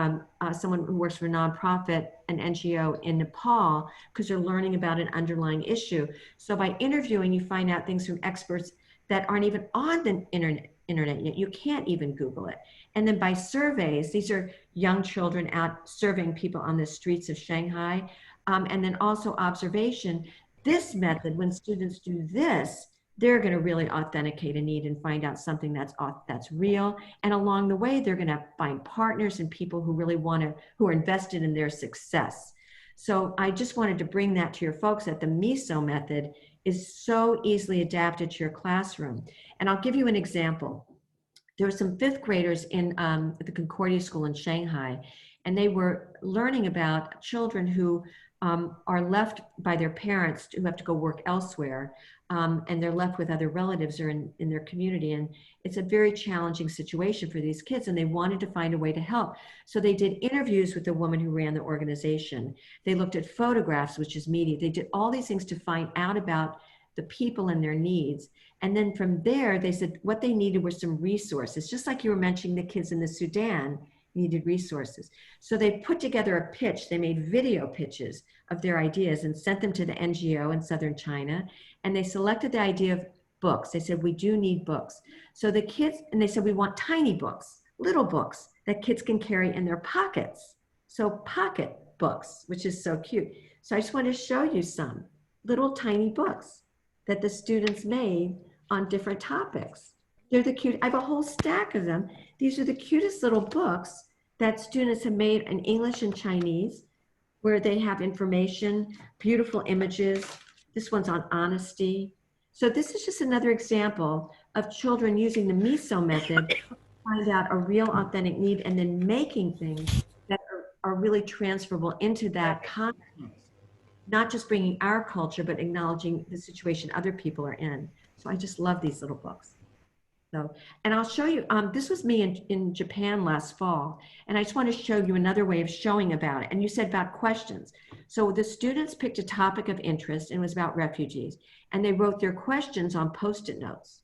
someone who works for a nonprofit, an NGO in Nepal, because they're learning about an underlying issue. So by interviewing, you find out things from experts that aren't even on the internet yet. You can't even Google it. And then by surveys, these are young children out surveying people on the streets of Shanghai. And then also observation. This method, when students do this, they're going to really authenticate a need and find out something that's real. And along the way, they're going to find partners and people who really who are invested in their success. So I just wanted to bring that to your folks that the MISO method is so easily adapted to your classroom. And I'll give you an example. There were some fifth graders in the Concordia School in Shanghai, and they were learning about children who are left by their parents who have to go work elsewhere, and they're left with other relatives or in their community. And it's a very challenging situation for these kids, and they wanted to find a way to help. So they did interviews with the woman who ran the organization. They looked at photographs, which is media. They did all these things to find out about the people and their needs. And then from there, they said what they needed were some resources, just like you were mentioning the kids in the Sudan needed resources. So they put together a pitch. They made video pitches of their ideas and sent them to the NGO in Southern China. And they selected the idea of books. They said, we do need books. So the kids, and they said, we want tiny books, little books that kids can carry in their pockets. So pocket books, which is so cute. So I just want to show you some little tiny books that the students made on different topics. They're the cute, I have a whole stack of them. These are the cutest little books that students have made in English and Chinese, where they have information, beautiful images. This one's on honesty. So this is just another example of children using the MISO method to find out a real authentic need and then making things that are really transferable into that context. Not just bringing our culture, but acknowledging the situation other people are in. So I just love these little books. So, and I'll show you, this was me in Japan last fall, and I just want to show you another way of showing about it. And you said about questions. So the students picked a topic of interest, and it was about refugees, and they wrote their questions on Post-it notes.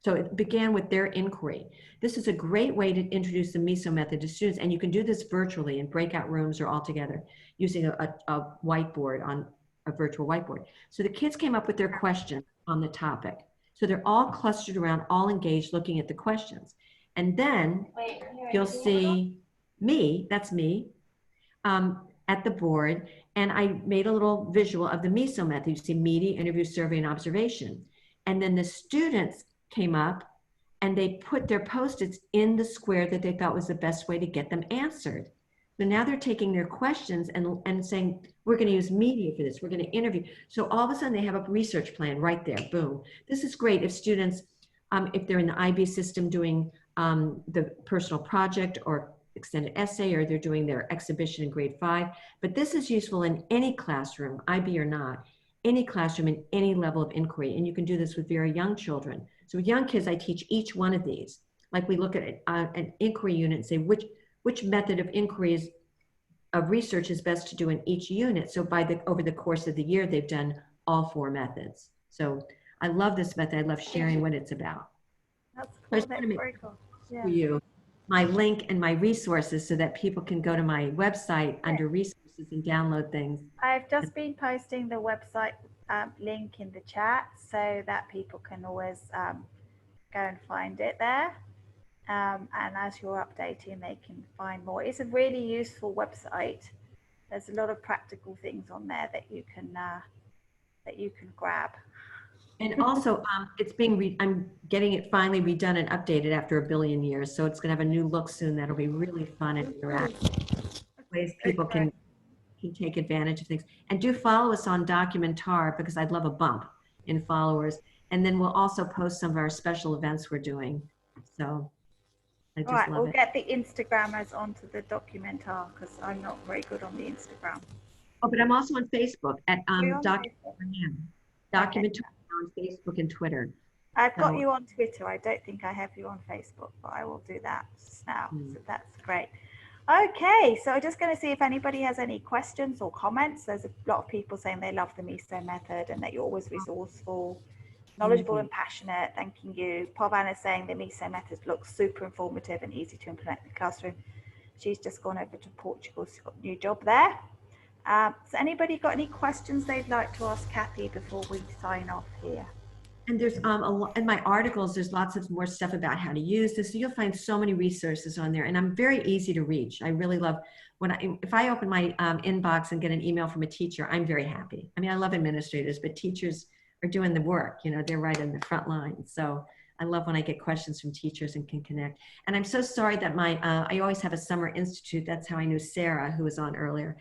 So it began with their inquiry. This is a great way to introduce the MISO method to students, and you can do this virtually in breakout rooms or all together using a whiteboard, on a virtual whiteboard. So the kids came up with their question on the topic. So they're all clustered around, all engaged, looking at the questions. And then you'll see me, that's me, at the board. And I made a little visual of the MISO method. You see media, interview, survey, and observation. And then the students came up and they put their Post-its in the square that they thought was the best way to get them answered. So now they're taking their questions and saying, we're going to use media for this. We're going to interview. So all of a sudden they have a research plan right there. Boom. This is great if students, if they're in the IB system doing the personal project or extended essay, or they're doing their exhibition in grade 5. But this is useful in any classroom, IB or not, any classroom in any level of inquiry. And you can do this with very young children. So with young kids, I teach each one of these. Like we look at an inquiry unit and say, which method of inquiry of research is best to do in each unit. So over the course of the year, they've done all 4 methods. So I love this method. I love sharing what it's about. That's cool. That's very cool. Yeah. For you my link and my resources so that people can go to my website under resources and download things. I've just been posting the website link in the chat so that people can always go and find it there. And as you're updating, they can find more. It's a really useful website. There's a lot of practical things on there that you can grab. And also, it's being I'm getting it finally redone and updated after a billion years. So it's going to have a new look soon. That'll be really fun and interactive. Ways people can take advantage of things. And do follow us on Documentar, because I'd love a bump in followers. And then we'll also post some of our special events we're doing. So I just love we'll it. get the Instagrammers onto the Documentar, because I'm not very good on the Instagram. Oh, but I'm also on Facebook at Documentar on Facebook and Twitter. I've got you on Twitter. I don't think I have you on Facebook, but I will do that now. So that's great. Okay, so I'm just going to see if anybody has any questions or comments. There's a lot of people saying they love the MISO method and that you're always resourceful, knowledgeable and passionate. Thanking you. Pavan is saying the MISO method looks super informative and easy to implement in the classroom. She's just gone over to Portugal. She's got a new job there. So anybody got any questions they'd like to ask Cathy before we sign off here? And there's in my articles, there's lots of more stuff about how to use this. So you'll find so many resources on there, and I'm very easy to reach. I really love if I open my inbox and get an email from a teacher, I'm very happy. I mean, I love administrators, but teachers are doing the work. You know, they're right in the front line. So I love when I get questions from teachers and can connect. And I'm so sorry that I always have a summer institute. That's how I knew Sarah, who was on earlier.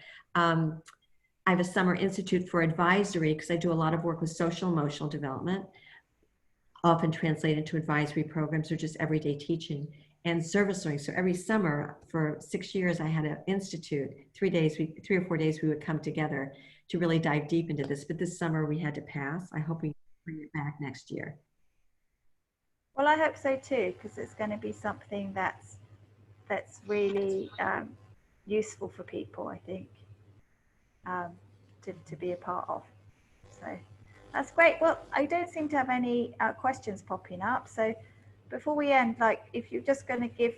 I have a summer institute for advisory because I do a lot of work with social emotional development, often translated into advisory programs or just everyday teaching and service learning. So every summer for 6 years, I had an institute, 3 or 4 days, we would come together to really dive deep into this. But this summer we had to pass. I hope we bring it back next year. Well, I hope so too, because it's going to be something that's really useful for people, I think, to be a part of. So that's great. Well, I don't seem to have any questions popping up. So before we end, like, if you're just going to give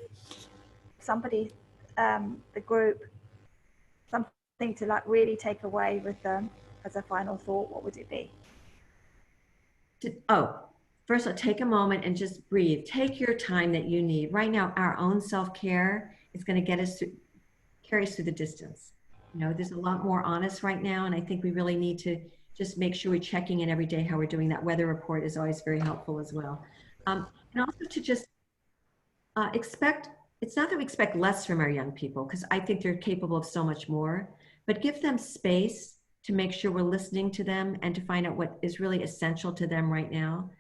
somebody, the group, something to like really take away with them as a final thought, what would it be? First of all, take a moment and just breathe. Take your time that you need. Right now, our own self-care is going to get us through, carry us through the distance. You know, there's a lot more on us right now, and I think we really need to just make sure we're checking in every day how we're doing. That weather report is always very helpful as well. And also to just expect, it's not that we expect less from our young people, because I think they're capable of so much more, but give them space to make sure we're listening to them and to find out what is really essential to them right now.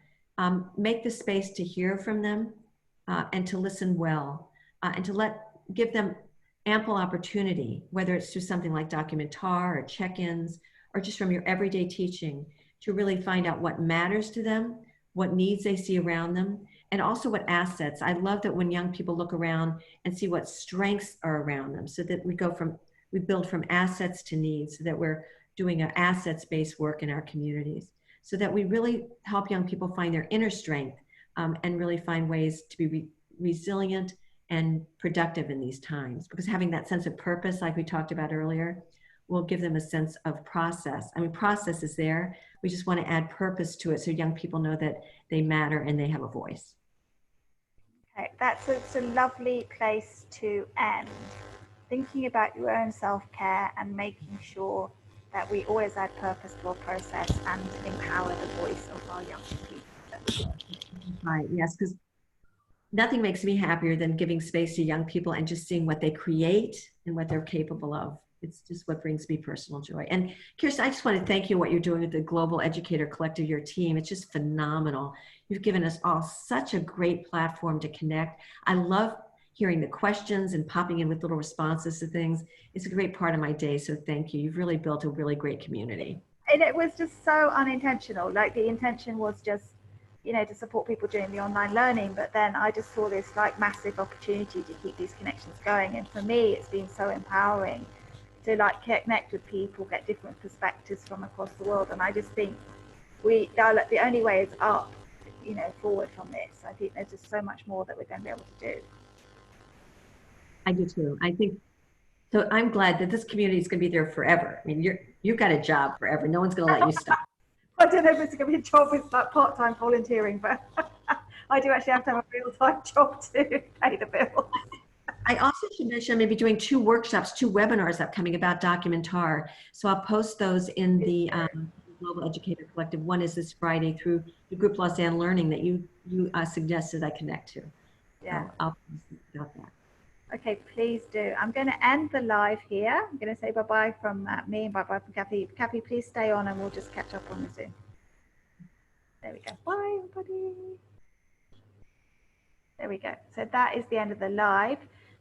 Make the space to hear from them and to listen well and to give them ample opportunity, whether it's through something like Documentar or check-ins or just from your everyday teaching, to really find out what matters to them, what needs they see around them, and also what assets. I love that when young people look around and see what strengths are around them, so that we build from assets to needs, so that we're doing an assets-based work in our communities, so that we really help young people find their inner strength and really find ways to be resilient and productive in these times. Because having that sense of purpose, like we talked about earlier, will give them a sense of process. I mean, process is there. We just want to add purpose to it so young people know that they matter and they have a voice. Okay, that's a lovely place to end. Thinking about your own self-care and making sure that we always add purpose to our process and empower the voice of our young people. Right, yes, because nothing makes me happier than giving space to young people and just seeing what they create and what they're capable of. It's just what brings me personal joy. And Kirsten, I just want to thank you what you're doing with the Global Educator Collective, your team. It's just phenomenal. You've given us all such a great platform to connect. I love hearing the questions and popping in with little responses to things. It's a great part of my day, so thank you. You've really built a really great community. And it was just so unintentional. Like, the intention was just, you know, to support people doing the online learning, but then I just saw this like massive opportunity to keep these connections going. And for me, it's been so empowering to like connect with people, get different perspectives from across the world. And I just think the only way is up, you know, forward from this. I think there's just so much more that we're going to be able to do. I do too. I think, so I'm glad that this community is going to be there forever. I mean, you've got a job forever. No one's going to let you stop. I don't know if it's going to be a job with like part-time volunteering, but I do actually have to have a real-time job to pay the bills. I also should mention, maybe doing 2 workshops, 2 webinars upcoming about Documentar. So I'll post those in the Global Educator Collective. One is this Friday through the group Lausanne Learning that you suggested I connect to. Yeah. So I'll post about that. Okay, please do. I'm going to end the live here. I'm going to say bye-bye from me and bye-bye from Kathy. Kathy, please stay on and we'll just catch up on the Zoom. There we go. Bye, everybody. There we go. So that is the end of the live.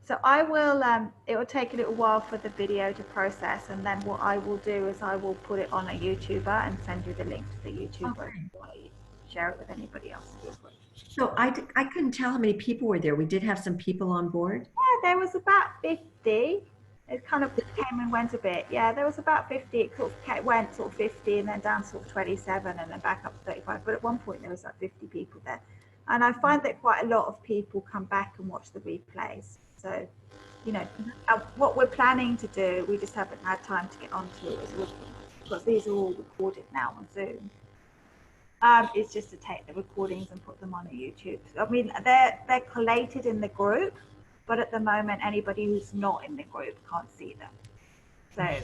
So I will, it will take a little while for the video to process, and then what I will do is I will put it on a YouTuber and send you the link to the YouTuber. Okay. Share it with anybody else. So I couldn't tell how many people were there. We did have some people on board. Yeah, there was about 50. It kind of came and went a bit. Yeah, there was about 50. It sort of went sort of 50 and then down to sort of 27 and then back up to 35. But at one point there was like 50 people there. And I find that quite a lot of people come back and watch the replays. So, you know, what we're planning to do, we just haven't had time to get onto it, because these are all recorded now on Zoom. It's just to take the recordings and put them on a YouTube. I mean, they're collated in the group, but at the moment, anybody who's not in the group can't see them. So,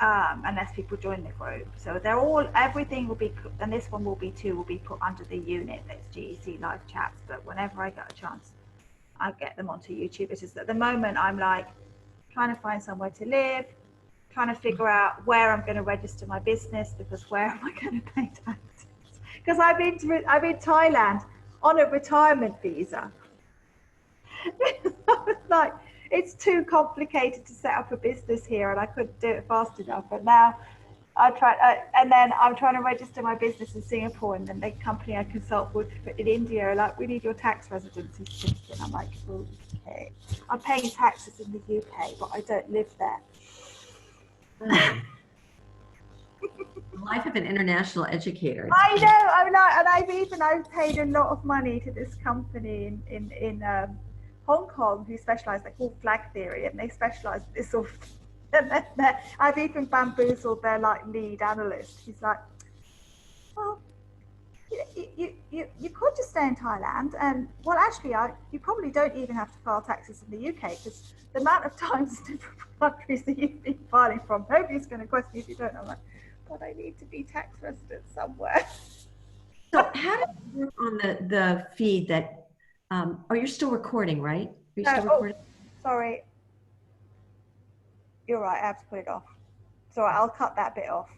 unless people join the group. So they're all, everything will be, and this one will be too, will be put under the unit that's GEC live chats. But whenever I get a chance, I get them onto YouTube. It's just at the moment, I'm like trying to find somewhere to live, trying to figure out where I'm going to register my business, because where am I going to pay taxes? Because I'm in Thailand on a retirement visa. Like, it's too complicated to set up a business here, and I couldn't do it fast enough. And now and then I'm trying to register my business in Singapore, and then the company I consult with in India are like, we need your tax residency certificate. And I'm like, okay, I'm paying taxes in the UK, but I don't live there. The life of an international educator. I know, and I've paid a lot of money to this company in Hong Kong who specialise, they call flag theory, and they specialise in this sort of. And then I've even bamboozled their like lead analyst. He's like, well, you could just stay in Thailand, and well, actually, you probably don't even have to file taxes in the UK, because the amount of times in different countries that you've been filing from, nobody's going to question you if you don't. I'm like, but I need to be tax resident somewhere. So how did you work on the feed that, oh, you're still recording, right? Are you still recording? Sorry. You're right, I have to put it off. So I'll cut that bit off.